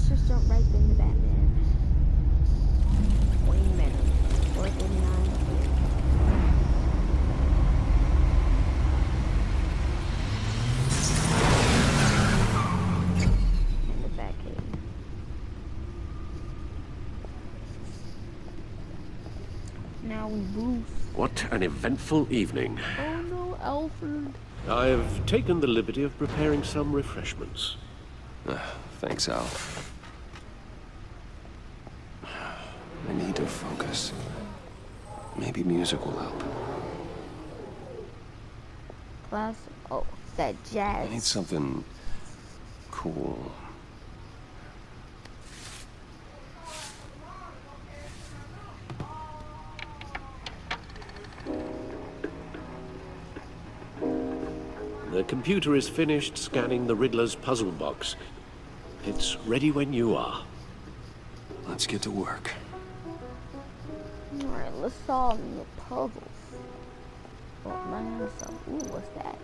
let's just jump right into Batman. Wayne Manor, 439. And the Batcave. Now we boost. What an eventful evening. Oh no, Alfred. I've taken the liberty of preparing some refreshments. Thanks, Al. I need to focus. Maybe music will help. Class. Oh, that jazz. I need something cool. The computer is finished scanning the Riddler's puzzle box. It's ready when you are. Let's get to work. Alright, let's solve the puzzles. Oh man, so ooh, what's that?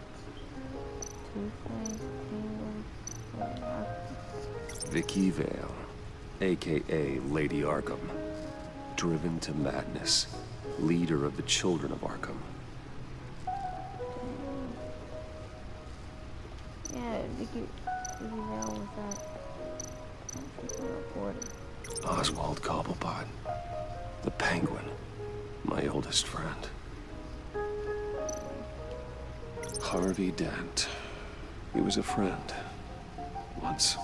Vicky Vale, aka Lady Arkham. Driven to madness. Leader of the Children of Arkham. Yeah, Vicky Vale was that. I think we reported. Oswald Cobblepot. The Penguin. My oldest friend. Harvey Dent. He was a friend. Once.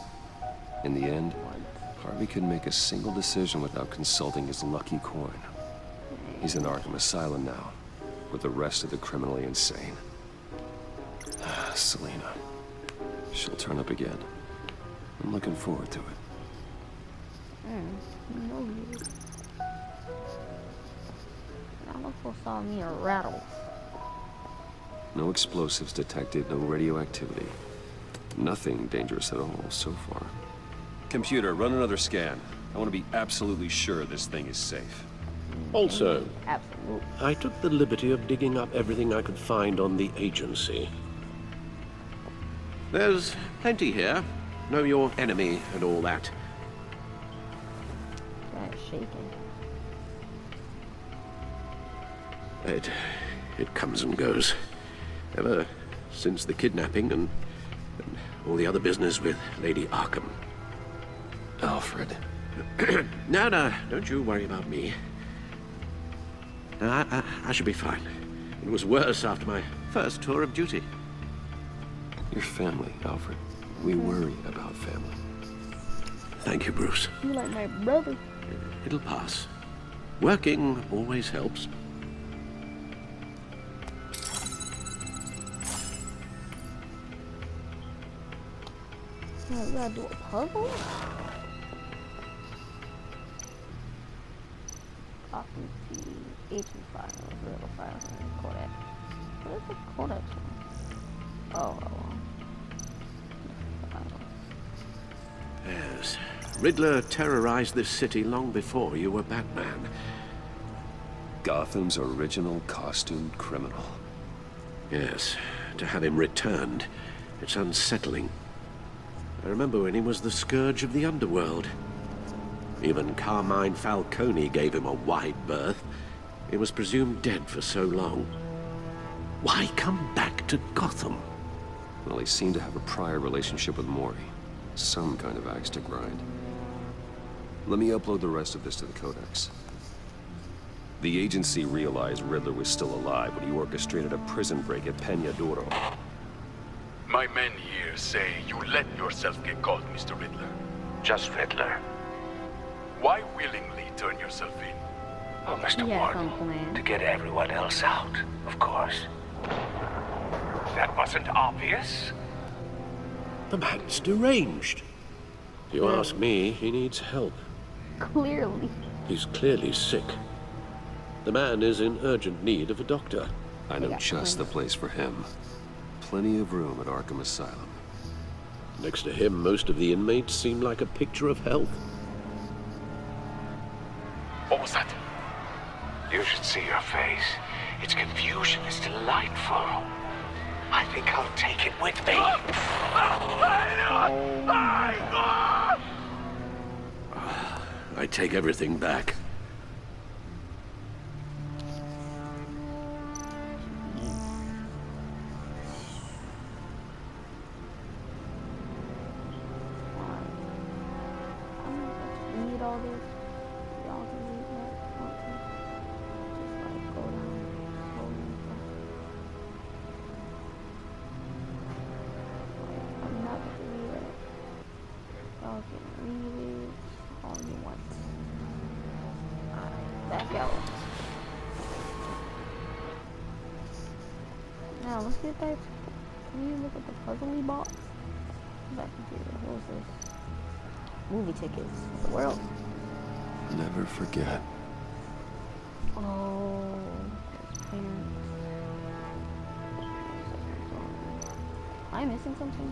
In the end, Harvey couldn't make a single decision without consulting his lucky coin. He's in Arkham Asylum now, with the rest of the criminally insane. Selina. She'll turn up again. I'm looking forward to it. No, you. I look for saw me a rattle. No explosives detected, no radioactivity. Nothing dangerous at all so far. Computer, run another scan. I want to be absolutely sure this thing is safe. Also, Absolutely. I took the liberty of digging up everything I could find on the agency. There's plenty here. Know your enemy and all that. That's shaking. It comes and goes. Ever since the kidnapping and all the other business with Lady Arkham. Alfred. No, don't you worry about me. I should be fine. It was worse after my first tour of duty. Your family, Alfred. We worry about family. Thank you, Bruce. You like my brother. It'll pass. Working always helps. Oh, we gotta do a puzzle? Occupancy, agent file, real file, Kodak. What is the Kodak? Oh. Yes. Riddler terrorized this city long before you were Batman. Gotham's original costumed criminal. Yes. To have him returned, it's unsettling. I remember when he was the scourge of the underworld. Even Carmine Falcone gave him a wide berth. He was presumed dead for so long. Why come back to Gotham? Well, he seemed to have a prior relationship with Mori. Some kind of axe to grind. Let me upload the rest of this to the Codex. The agency realized Riddler was still alive when he orchestrated a prison break at Peñadoro. My men here say you let yourself get caught, Mr. Riddler. Just Riddler. Why willingly turn yourself in? Oh, Mr. Yeah, Warden, some plan. to get everyone else out, of course. That wasn't obvious. The man's deranged. If you ask me, he needs help. Clearly. He's clearly sick. The man is in urgent need of a doctor. I know Yeah, just the place for him. Plenty of room at Arkham Asylum. Next to him, most of the inmates seem like a picture of health. What was that? You should see your face. Its confusion is delightful. I think I'll take it with me. I take everything back. Read all this. Y'all can read that. Okay. Just like go down slowly and stuff. I'm not going to read it. Y'all can read it all you want. Alright, back out. Now let's get back. Can you look at the puzzly box? Back computer. What was this? Movie tickets. The world. Never forget. Oh, his parents. Am I missing something?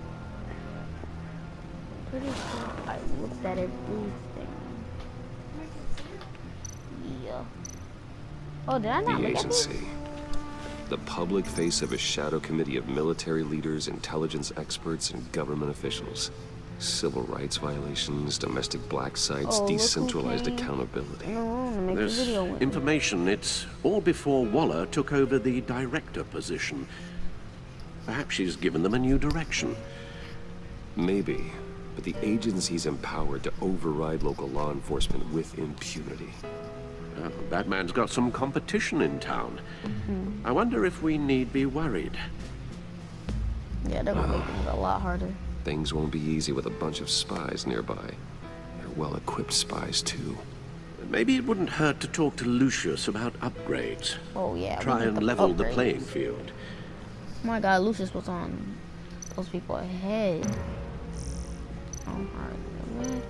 Pretty sure I looked at everything. Yeah. Oh, did I not The look at this? agency. The public face of a shadow committee of military leaders, intelligence experts, and government officials. Civil rights violations, domestic black sites, Oh, look who decentralized came accountability. in the room to make the There's video with me. information. It's all before Waller took over the director position. Perhaps she's given them a new direction. Maybe, but the agency's empowered to override local law enforcement with impunity. Batman's got some competition in town. I wonder if we need be worried. Yeah, they're gonna make things a lot harder. Things won't be easy with a bunch of spies nearby. They're well-equipped spies, too. Maybe it wouldn't hurt to talk to Lucius about upgrades. Oh yeah. we Try need and the level the upgrades. playing field. Oh my God, Lucius was on those people ahead. Oh, alright.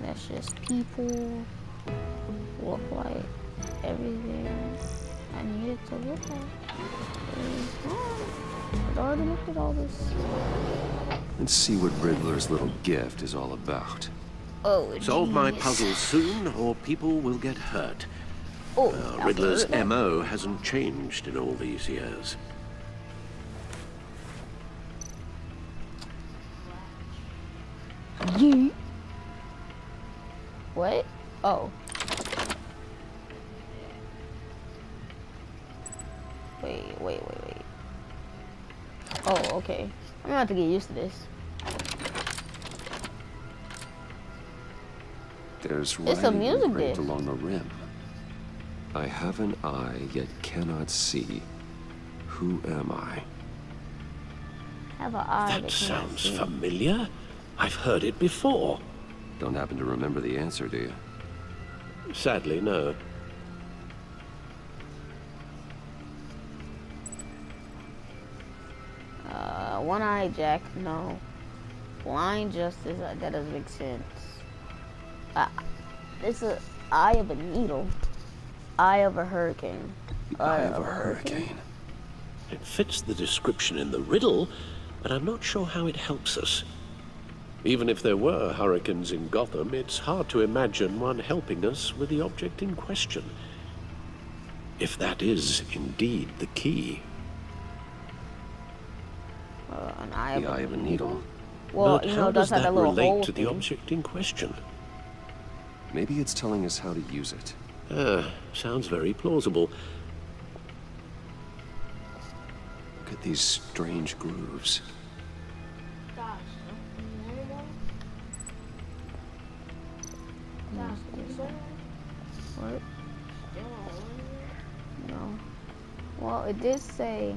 That's just people. Look like everything I needed to look like. I've already looked at all this. Let's see what Riddler's little gift is all about. Oh, Solve my geez. puzzle soon, or people will get hurt. Oh, Riddler's absolutely. MO hasn't changed in all these years. Yeet. What? Oh. Wait. Oh, okay. I'm gonna have to get used to this. There's It's a writing music engraved disc. along the rim. I have an eye, yet cannot see. Who am I? Have an eye That that sounds cannot see. familiar. I've heard it before. Don't happen to remember the answer, do you? Sadly, no. One eye Jack, no. Blind Justice, that doesn't make sense. It's a eye of a needle. Eye of a hurricane. The eye of a hurricane. It fits the description in the riddle, but I'm not sure how it helps us. Even if there were hurricanes in Gotham, it's hard to imagine one helping us with the object in question. If that is indeed the key. An eye The eye of a needle. Well, But you how know, it does does have that that little relate hole to the thing. object in question? Maybe it's telling us how to use it. Sounds very plausible. Look at these strange grooves. What? No. Well, it did say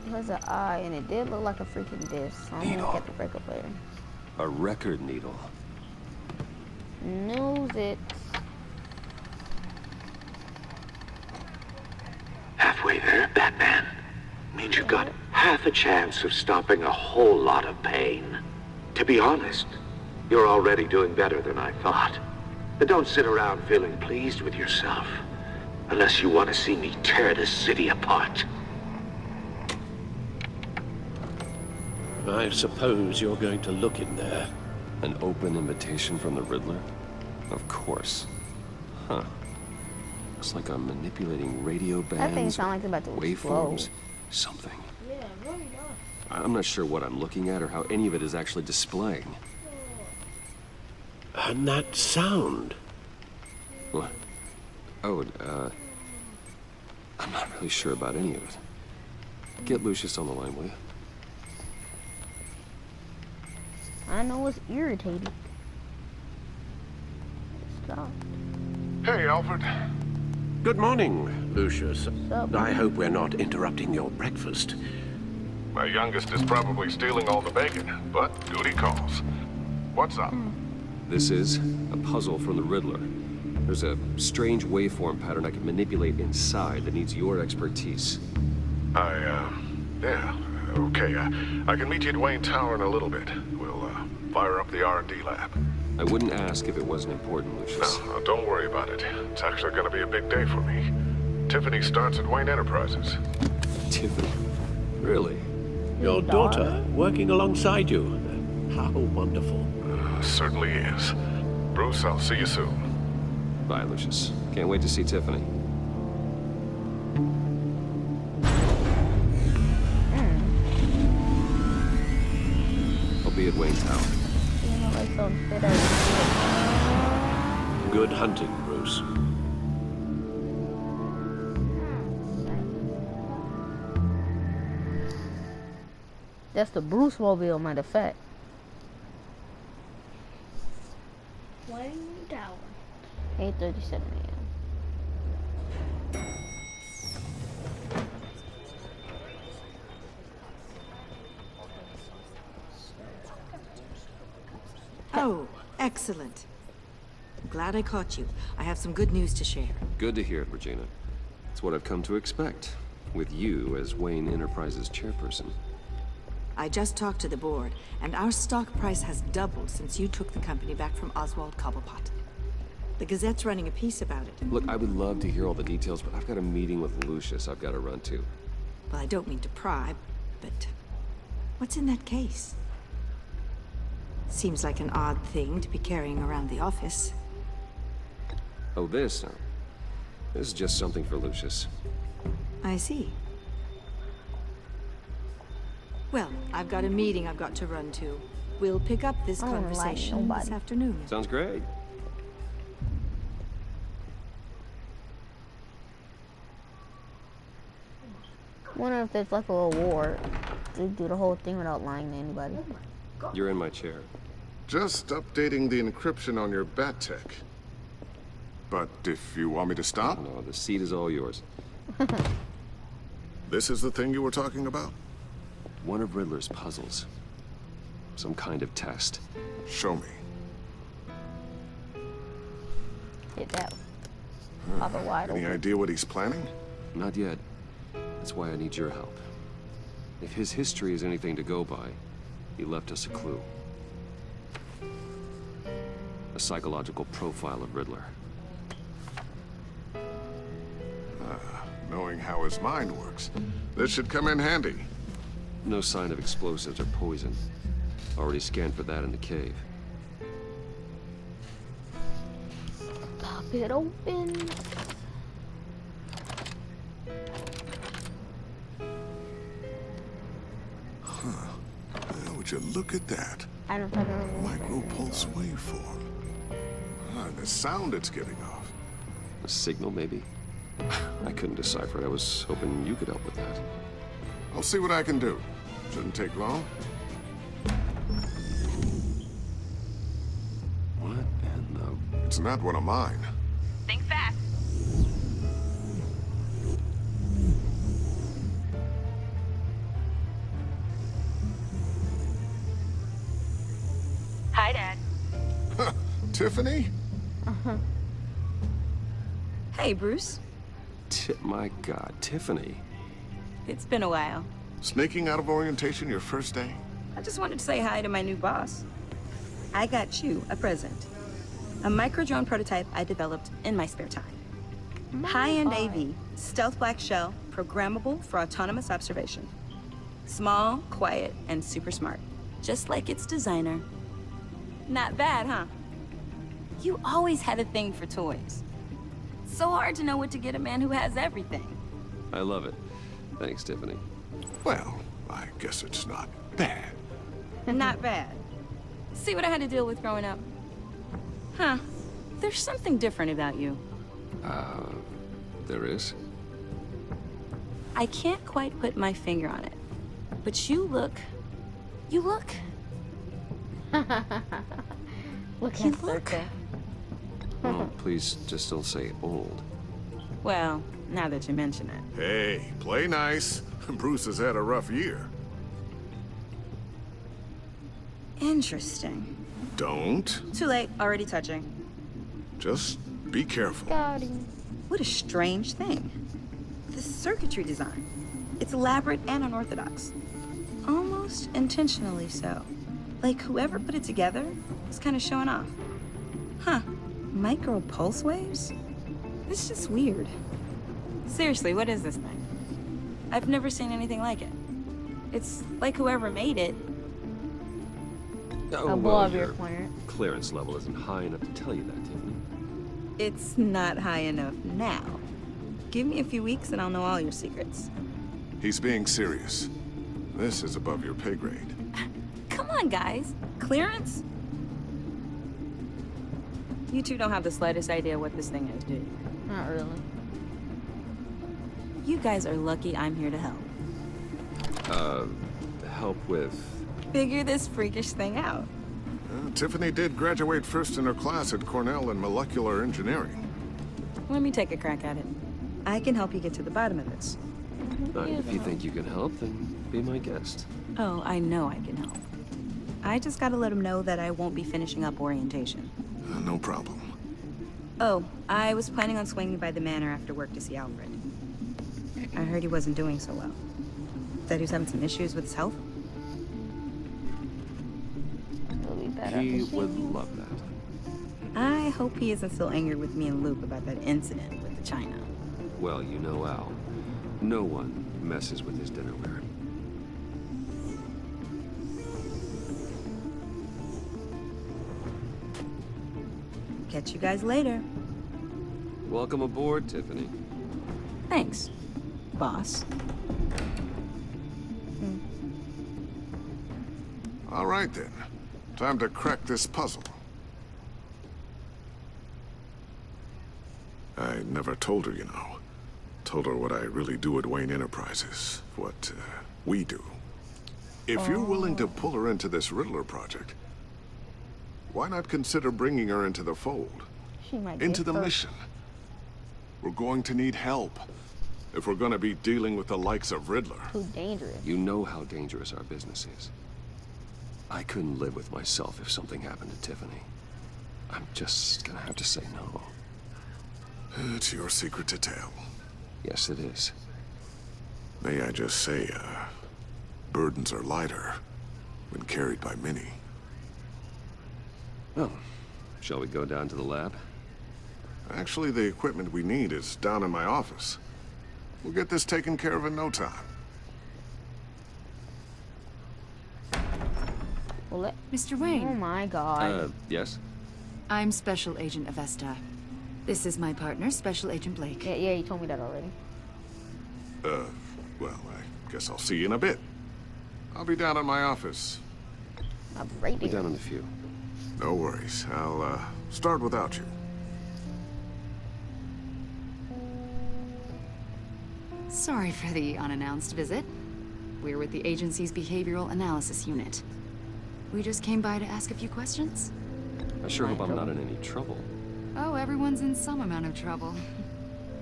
it has an eye, and it did look like a freaking disc. So I'm gonna look at the breakup later. A record needle. News it. Halfway there, Batman. Means you've got half a chance of stopping a whole lot of pain. To be honest, you're already doing better than I thought. But don't sit around feeling pleased with yourself. Unless you want to see me tear this city apart. I suppose you're going to look in there. An open invitation from the Riddler? Of course. Huh. Looks like I'm manipulating radio bands. That thing sounds like it's about to waveforms. explode. Something. I'm not sure what I'm looking at or how any of it is actually displaying. And that sound. What? Oh, I'm not really sure about any of it. Get Lucius on the line, will you? I know it's irritating. Stop. Hey, Alfred. Good morning, Lucius. Sup? I hope we're not interrupting your breakfast. My youngest is probably stealing all the bacon, but duty calls. What's up? This is a puzzle from the Riddler. There's a strange waveform pattern I can manipulate inside that needs your expertise. Yeah, okay. I can meet you at Wayne Tower in a little bit. We'll, fire up the R&D lab. I wouldn't ask if it wasn't important, Lucius. No, don't worry about it. It's actually gonna be a big day for me. Tiffany starts at Wayne Enterprises. Tiffany? Really? Your daughter working alongside you. How wonderful. Certainly is. Bruce, I'll see you soon. Bye, Lucius. Can't wait to see Tiffany. I'll be at Wayne Tower. You know, like some fit out. Good hunting, Bruce. That's the Bruce Mobile, matter of fact. Wayne Tower. 8:37 a.m. Oh, excellent. I'm glad I caught you. I have some good news to share. Good to hear it, Regina. It's what I've come to expect, with you as Wayne Enterprises chairperson. I just talked to the board, and our stock price has doubled since you took the company back from Oswald Cobblepot. The Gazette's running a piece about it. Look, I would love to hear all the details, but I've got a meeting with Lucius I've got to run to. Well, I don't mean to pry, but what's in that case? Seems like an odd thing to be carrying around the office. Oh, this? No. This is just something for Lucius. I see. Well, I've got a meeting I've got to run to. We'll pick up this I don't like conversation nobody. this afternoon. Sounds great. Wonder if there's like a little war. They do the whole thing without lying to anybody. You're in my chair. Just updating the encryption on your Bat-Tech. But if you want me to stop, No, the seat is all yours. this is the thing you were talking about? One of Riddler's puzzles. Some kind of test. Show me. Hit that. Pop it wide Any open. idea what he's planning? Not yet. That's why I need your help. If his history is anything to go by, he left us a clue. A psychological profile of Riddler. Knowing how his mind works, this should come in handy. No sign of explosives or poison. Already scanned for that in the cave. Pop it open. Would you look at that? I don't know. Micro-pulse waveform. The sound it's giving off. A signal, maybe? I couldn't decipher it. I was hoping you could help with that. I'll see what I can do. Shouldn't take long. What in the... It's not one of mine. Think fast. Hi, Dad. Tiffany? Hey, Bruce. My God, Tiffany. It's been a while. Sneaking out of orientation your first day? I just wanted to say hi to my new boss. I got you a present. A micro-drone prototype I developed in my spare time. High-end AV, stealth black shell, programmable for autonomous observation. Small, quiet, and super smart. Just like its designer. Not bad, huh? You always had a thing for toys. So hard to know what to get a man who has everything. I love it. Thanks, Tiffany. Well, I guess it's not bad. Not bad. See what I had to deal with growing up? Huh. There's something different about you. There is? I can't quite put my finger on it. But you look... You look... Look You at look... Circa. Oh, please just don't say old. Well, now that you mention it. Hey, play nice. Bruce has had a rough year. Interesting. Don't. Too late, already touching. Just be careful. Got him. What a strange thing. The circuitry design. It's elaborate and unorthodox. Almost intentionally so. Like whoever put it together was kind of showing off. Huh. Micro pulse waves? It's just weird. Seriously, what is this thing? I've never seen anything like it. It's like whoever made it. Oh, Above your your clearance level isn't high enough to tell you that, Tiffany. It's not high enough now. Give me a few weeks and I'll know all your secrets. He's being serious. This is above your pay grade. Come on, guys. Clearance? You two don't have the slightest idea what this thing is, do you? Not really. You guys are lucky I'm here to help. Help with... Figure this freakish thing out. Tiffany did graduate first in her class at Cornell in molecular engineering. Let me take a crack at it. I can help you get to the bottom of this. if you think you can help, then be my guest. Oh, I know I can help. I just gotta let him know that I won't be finishing up orientation. No problem. Oh, I was planning on swinging by the manor after work to see Alfred. I heard he wasn't doing so well. That he was having some issues with his health. It'll be better. He would love that. I hope he isn't still angered with me and Luke about that incident with the china. Well, you know Al. No one messes with his dinnerware. Catch you guys later. Welcome aboard, Tiffany. Thanks, boss. All right, then. Time to crack this puzzle. I never told her, you know. Told her what I really do at Wayne Enterprises. What, we do. If you're willing to pull her into this Riddler project, why not consider bringing her into the fold? She might Into get the hurt. mission. We're going to need help if we're going to be dealing with the likes of Riddler. Too dangerous. You know how dangerous our business is. I couldn't live with myself if something happened to Tiffany. I'm just gonna have to say no. It's your secret to tell. Yes, it is. May I just say, burdens are lighter when carried by many. Well, shall we go down to the lab? Actually, the equipment we need is down in my office. We'll get this taken care of in no time. Well, Mr. oh Wayne, my god. Yes? I'm Special Agent Avesta. This is my partner, Special Agent Blake. Yeah, you told me that already. Well, I guess I'll see you in a bit. I'll be down in my office. I'm right Be there. down in a few. No worries. I'll, start without you. Sorry for the unannounced visit. We're with the agency's Behavioral Analysis Unit. We just came by to ask a few questions. I sure hope I'm not in any trouble. Oh, everyone's in some amount of trouble.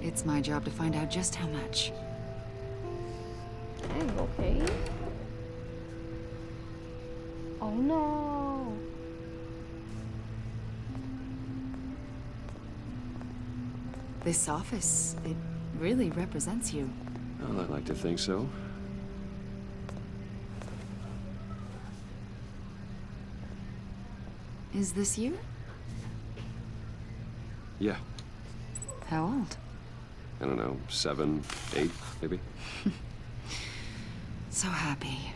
It's my job to find out just how much. Dang, okay. Oh no. This office, it really represents you. Well, I'd like to think so. Is this you? Yeah. How old? I don't know, 7, 8, maybe? So happy.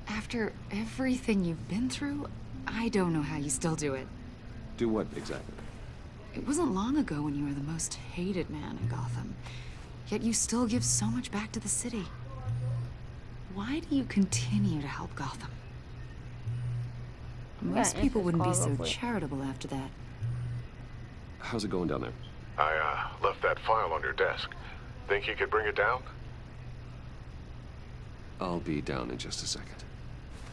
After everything you've been through, I don't know how you still do it. Do what exactly? It wasn't long ago when you were the most hated man in Gotham. Yet you still give so much back to the city. Why do you continue to help Gotham? Most people wouldn't be so charitable after that. How's it going down there? I, left that file on your desk. Think you could bring it down? I'll be down in just a second.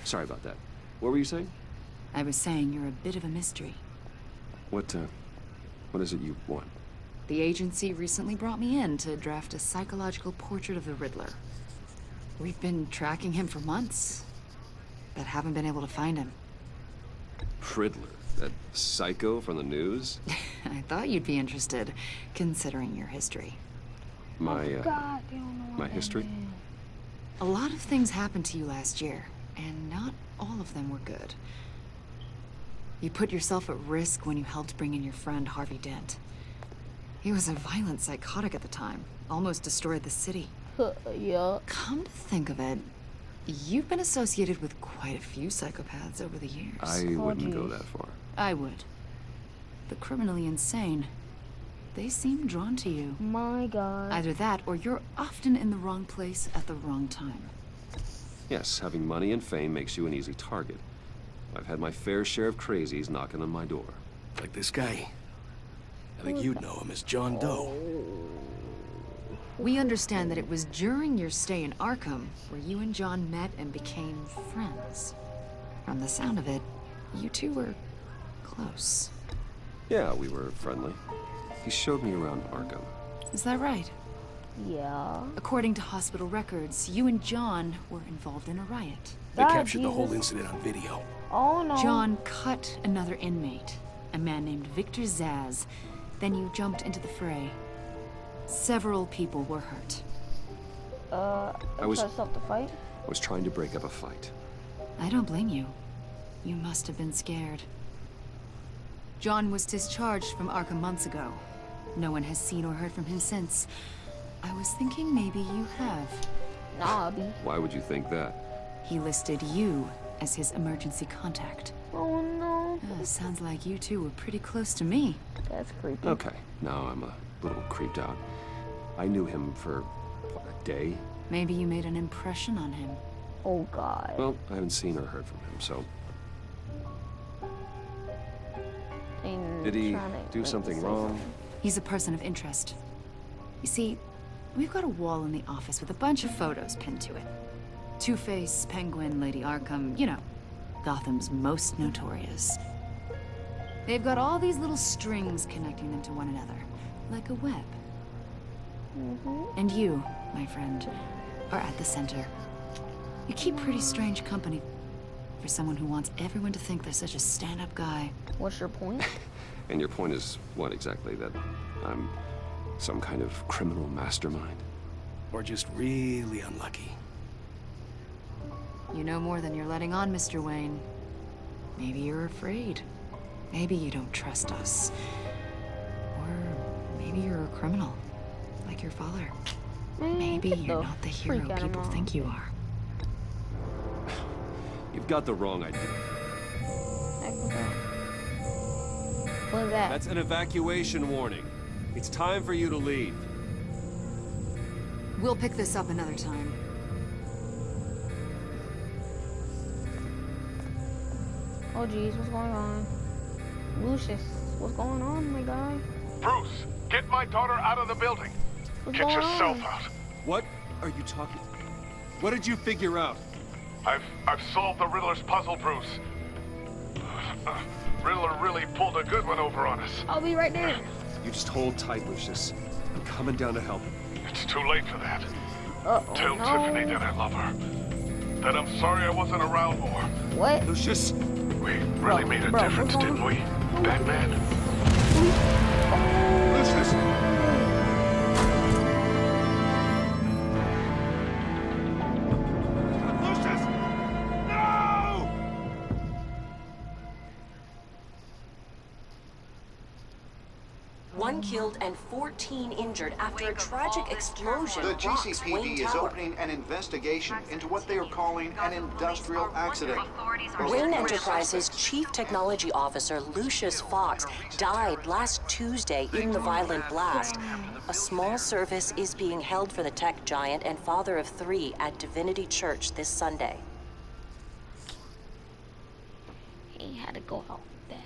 Sorry about that. What were you saying? I was saying you're a bit of a mystery. What is it you want? The agency recently brought me in to draft a psychological portrait of the Riddler. We've been tracking him for months, but haven't been able to find him. Riddler? That psycho from the news? I thought you'd be interested, considering your history. My, God, you don't know my what history? that is. A lot of things happened to you last year, and not all of them were good. You put yourself at risk when you helped bring in your friend Harvey Dent. He was a violent psychotic at the time, almost destroyed the city. Yeah. Come to think of it, you've been associated with quite a few psychopaths over the years. I wouldn't go that far. I would. The criminally insane, they seem drawn to you. My God. Either that, or you're often in the wrong place at the wrong time. Yes, having money and fame makes you an easy target. I've had my fair share of crazies knocking on my door. Like this guy. I think you'd know him as John Doe. We understand that it was during your stay in Arkham where you and John met and became friends. From the sound of it, you two were close. Yeah, we were friendly. He showed me around Arkham. Is that right? Yeah. According to hospital records, you and John were involved in a riot. They God, captured the whole Jesus. incident on video. Oh no. John cut another inmate, a man named Victor Zaz. Then you jumped into the fray. Several people were hurt. I was- Try to stop the fight. I was trying to break up a fight. I don't blame you. You must have been scared. John was discharged from Arkham months ago. No one has seen or heard from him since. I was thinking maybe you have. Nah, B. Why would you think that? He listed you as his emergency contact. Oh no. Sounds like you two were pretty close to me. That's creepy. Okay, now I'm a little creeped out. I knew him for, what, a day? Maybe you made an impression on him. Oh God. Well, I haven't seen or heard from him, so... And Did he trying to, do like, something say wrong? something. He's a person of interest. You see, we've got a wall in the office with a bunch of photos pinned to it. Two-Face, Penguin, Lady Arkham, you know, Gotham's most notorious. They've got all these little strings connecting them to one another, like a web. And you, my friend, are at the center. You keep pretty strange company for someone who wants everyone to think they're such a stand-up guy. What's your point? And your point is, what exactly? That I'm some kind of criminal mastermind? Or just really unlucky. You know more than you're letting on, Mr. Wayne. Maybe you're afraid. Maybe you don't trust us. Or maybe you're a criminal, like your father. Maybe get you're the not the freak hero out of people mom. think you are. You've got the wrong idea. Heck was that? What was that? That's an evacuation warning. It's time for you to leave. We'll pick this up another time. Oh geez, what's going on? Lucius, what's going on, my guy? Bruce, get my daughter out of the building. What's Get going yourself on? out. What are you talking? What did you figure out? I've solved the Riddler's puzzle, Bruce. Riddler really pulled a good one over on us. I'll be right there. You just hold tight, Lucius. I'm coming down to help. It's too late for that. Uh-oh, Tell no. Tiffany that I love her. That I'm sorry I wasn't around more. What? Lucius! We really made a bro, difference, what's didn't we, Batman? Lucius! Lucius! No! One killed and 14 injured after a tragic explosion The rocks GCPD Wayne is Tower. opening an investigation into what they are calling an industrial accident. Wayne Enterprises' Chief Technology Officer Lucius Fox died last Tuesday in the violent blast. A small service is being held for the tech giant and father of 3 at Divinity Church this Sunday. He had to go out with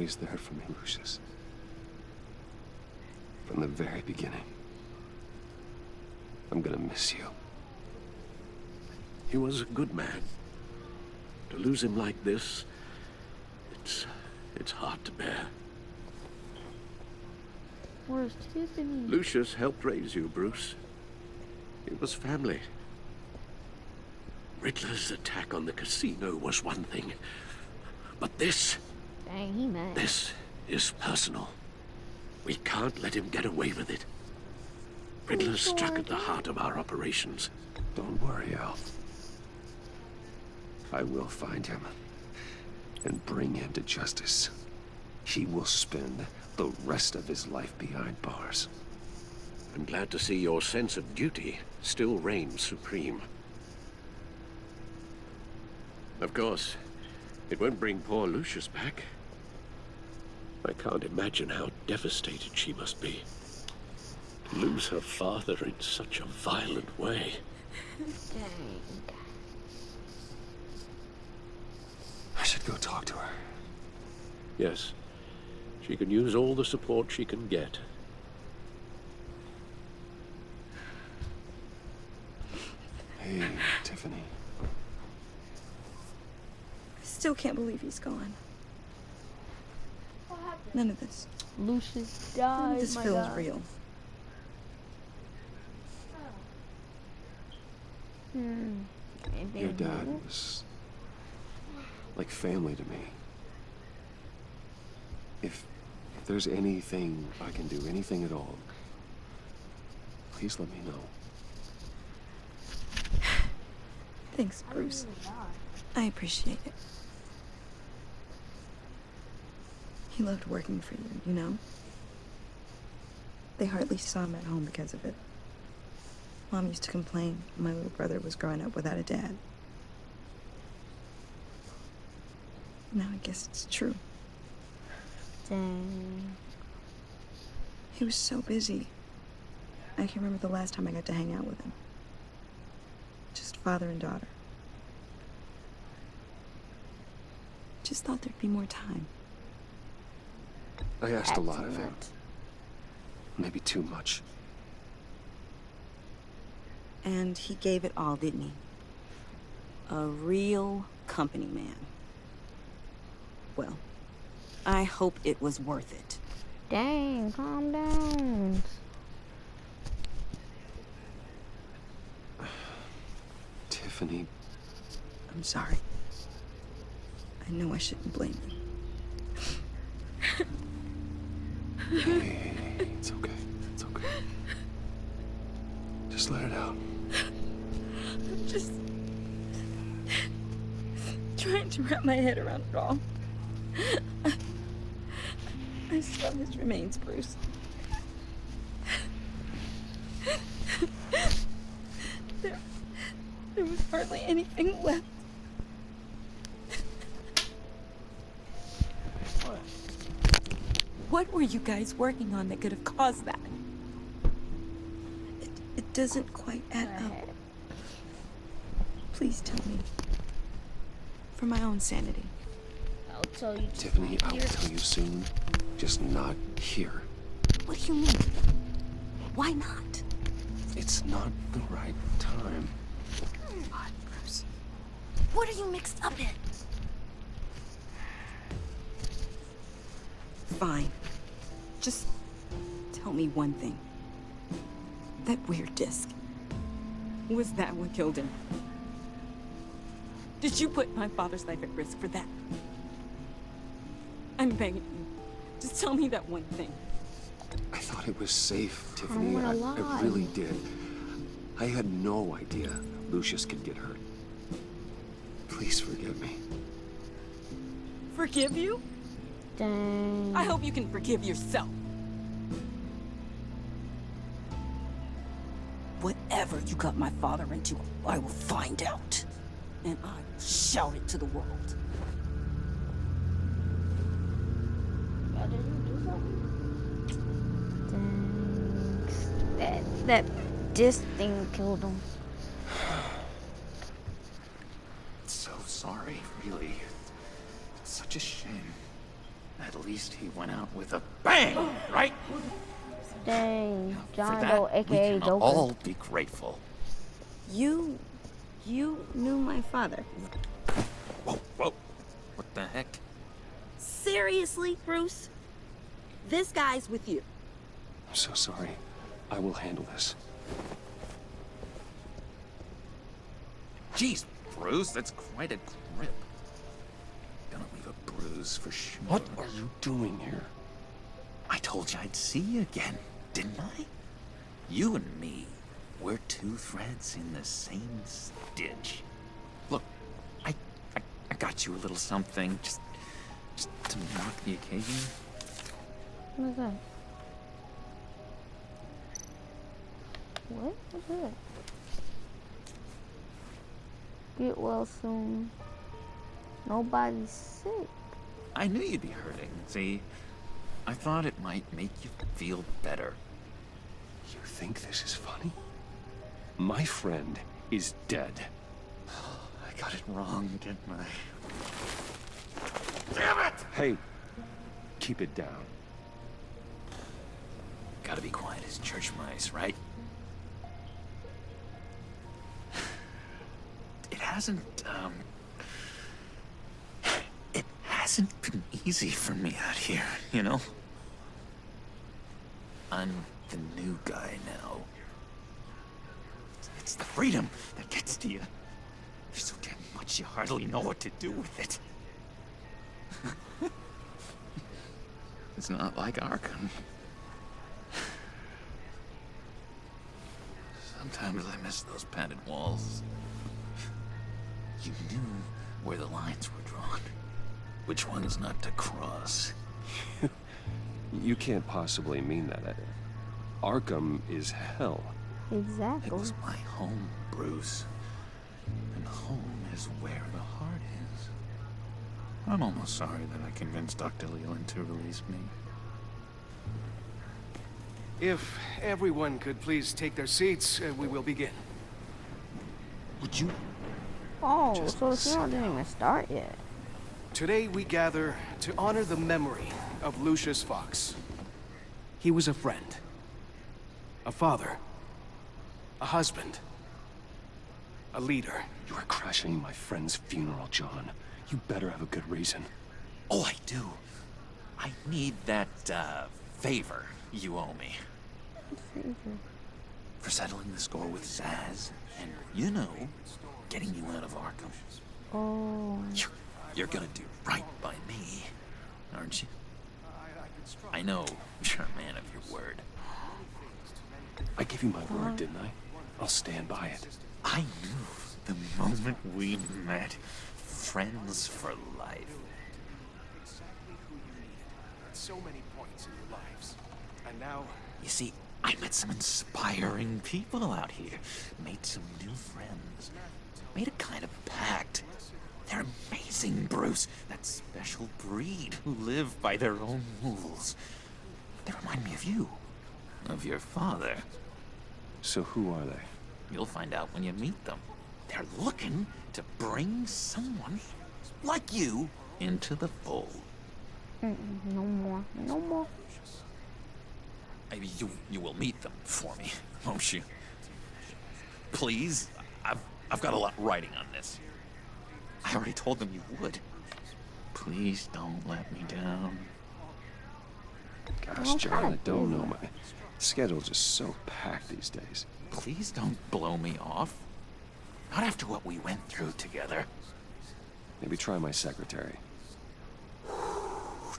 always there for me, Lucius. From the very beginning. I'm gonna miss you. He was a good man. To lose him like this, it's hard to bear. Where's Tiffany? Lucius helped raise you, Bruce. It was family. Riddler's attack on the casino was one thing. But this... Dang, he mad. This is personal. We can't let him get away with it. Riddler struck at the heart of our operations. Don't worry, Al. I will find him and bring him to justice. He will spend the rest of his life behind bars. I'm glad to see your sense of duty still reigns supreme. Of course, it won't bring poor Lucius back. I can't imagine how devastated she must be. To lose her father in such a violent way. Dang. I should go talk to her. Yes, she can use all the support she can get. Hey, Tiffany. I still can't believe he's gone. None of this. Lucius None died. of this my feels God. real. And Your then dad was like family to me. If there's anything I can do, anything at all, please let me know. Thanks, Bruce. I appreciate it. He loved working for you, you know? They hardly saw him at home because of it. Mom used to complain my little brother was growing up without a dad. Now I guess it's true. Dang. He was so busy. I can remember the last time I got to hang out with him. Just father and daughter. Just thought there'd be more time. I asked a lot of him. Maybe too much. And he gave it all, didn't he? A real company man. Well, I hope it was worth it. Dang, calm down. Tiffany. I'm sorry. I know I shouldn't blame you. Hey, it's okay. It's okay. Just let it out. I'm just trying to wrap my head around it all. I saw his remains, Bruce. There was hardly anything left. What were you guys working on that could have caused that? It doesn't quite add up. Please tell me. For my own sanity. I'll tell you. Tiffany, I will tell you soon. Just not here. What do you mean? Why not? It's not the right time. God, Bruce. What are you mixed up in? Fine. Just tell me one thing. That weird disc. Was that what killed him? Did you put my father's life at risk for that? I'm begging you. Just tell me that one thing. I thought it was safe, Tiffany. I lie. really did. I had no idea Lucius could get hurt. Please forgive me. Forgive you? Dang. I hope you can forgive yourself. Whatever you got my father into, I will find out. And I will shout it to the world. God, did you do something? Dang. That disc thing killed him. So sorry, really. It's such a shame. At least he went out with a bang, right? Dang, For John that, Doe, aka we can Joker. all be grateful. You knew my father. Whoa, whoa. What the heck? Seriously, Bruce? This guy's with you. I'm so sorry. I will handle this. Jeez, Bruce, that's quite a grip. Gonna leave a bruise for sure. What are you doing here? I told you I'd see you again, didn't I? You and me, we're two threads in the same stitch. Look, I got you a little something, just to mark the occasion. What is that? What is that? Get well soon. Nobody's sick. I knew you'd be hurting, see? I thought it might make you feel better. You think this is funny? My friend is dead. I got it wrong, didn't I? Damn it! Hey, keep it down. Gotta be quiet as church mice, right? It hasn't been easy for me out here, you know? I'm the new guy now. It's the freedom that gets to you. There's so damn much you hardly know what to do with it. It's not like Arkham. Sometimes I miss those padded walls. You knew where the lines were drawn. Which ones not to cross. You can't possibly mean that. Arkham is hell. Exactly. It was my home, Bruce. And home is where the heart is. I'm almost sorry that I convinced Dr. Leland to release me. If everyone could please take their seats, we will begin. Would you? Oh, so the funeral didn't even start yet. Today we gather to honor the memory of Lucius Fox. He was a friend, a father, a husband, a leader. You are crashing my friend's funeral, John. You better have a good reason. Oh, I do. I need that, favor you owe me. For settling the score with Zaz, and, you know, getting you out of Arkham. Oh. You're gonna do right by me, aren't you? I know you're a man of your word. I gave you my word, didn't I? I'll stand by it. I knew the moment we met. Friends for life. Exactly who you needed at so many points in your lives. And now... You see, I met some inspiring people out here. Made some new friends. Made a kind of pact. They're amazing, Bruce. That special breed who live by their own rules. They remind me of you. Of your father. So who are they? You'll find out when you meet them. They're looking to bring someone like you into the fold. No more. No more. Maybe you will meet them for me, won't you? Please? I've got a lot riding on this. I already told them you would. Please don't let me down. Gosh, John, I don't know. My schedule's just so packed these days. Please don't blow me off. Not after what we went through together. Maybe try my secretary.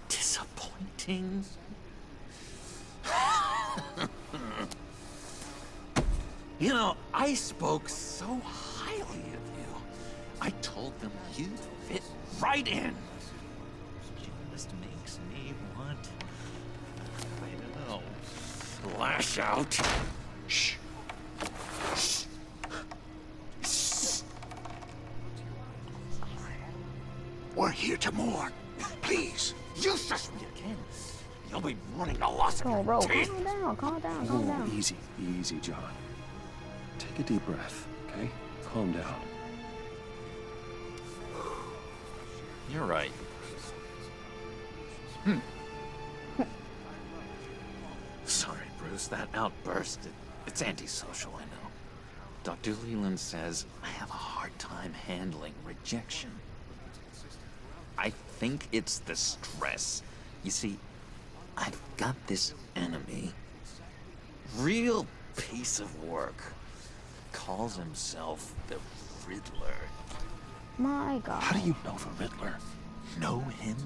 Disappointing. You know, I spoke so highly of you. I told them you'd fit right in. It just makes me want, I don't know, lash out. Shh. Shh. Shh. We're here to mourn. Please, use us when you can. You'll be running the loss of your Bro, teeth. calm down, calm down, calm Whoa, down. easy, easy, John. Take a deep breath, okay? Calm down. You're right. Sorry, Bruce, that outburst, it's antisocial, I know. Dr. Leland says I have a hard time handling rejection. I think it's the stress. You see, I've got this enemy. Real piece of work. Calls himself the Riddler. My God. How do you know the Riddler? Know him?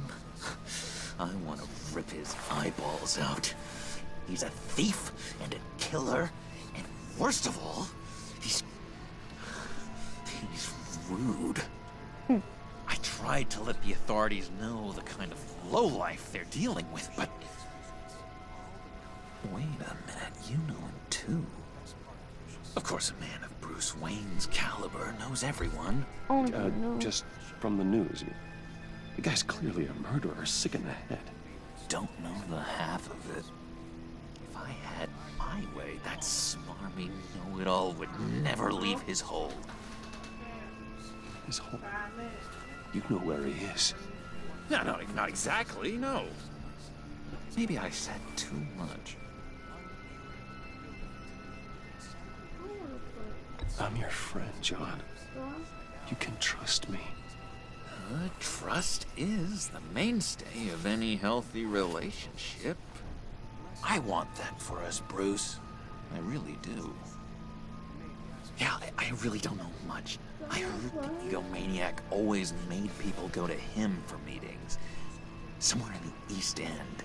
I want to rip his eyeballs out. He's a thief and a killer, and worst of all, he's rude. I tried to let the authorities know the kind of lowlife they're dealing with, but... Wait a minute, you know him too. Of course, a man of Bruce Wayne's caliber knows everyone. Just from the news. The guy's clearly a murderer, sick in the head. Don't know the half of it. If I had my way, that smarmy know-it-all would never leave his hold. His hold? You know where he is. No, not exactly, no. Maybe I said too much. I'm your friend, John. You can trust me. Trust is the mainstay of any healthy relationship. I want that for us, Bruce. I really do. Yeah, I really don't know much. I heard the egomaniac always made people go to him for meetings. Somewhere in the East End.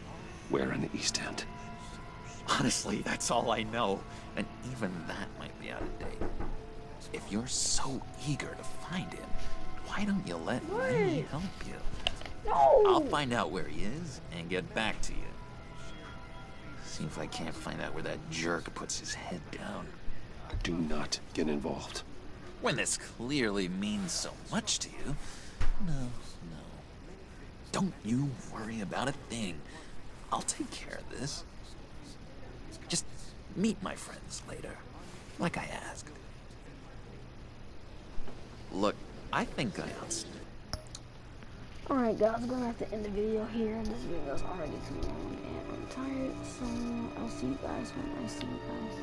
Where in the East End? Honestly, that's all I know. And even that might be out of date. If you're so eager to find him, why don't you let me help you? No! I'll find out where he is and get back to you. See if I can't find out where that jerk puts his head down. Do not get involved. When this clearly means so much to you. No. Don't you worry about a thing. I'll take care of this. Just meet my friends later, like I asked. Look, I think I understand. Alright guys, I'm gonna have to end the video here. This video is already too long and I'm tired, so I'll see you guys when I see you guys.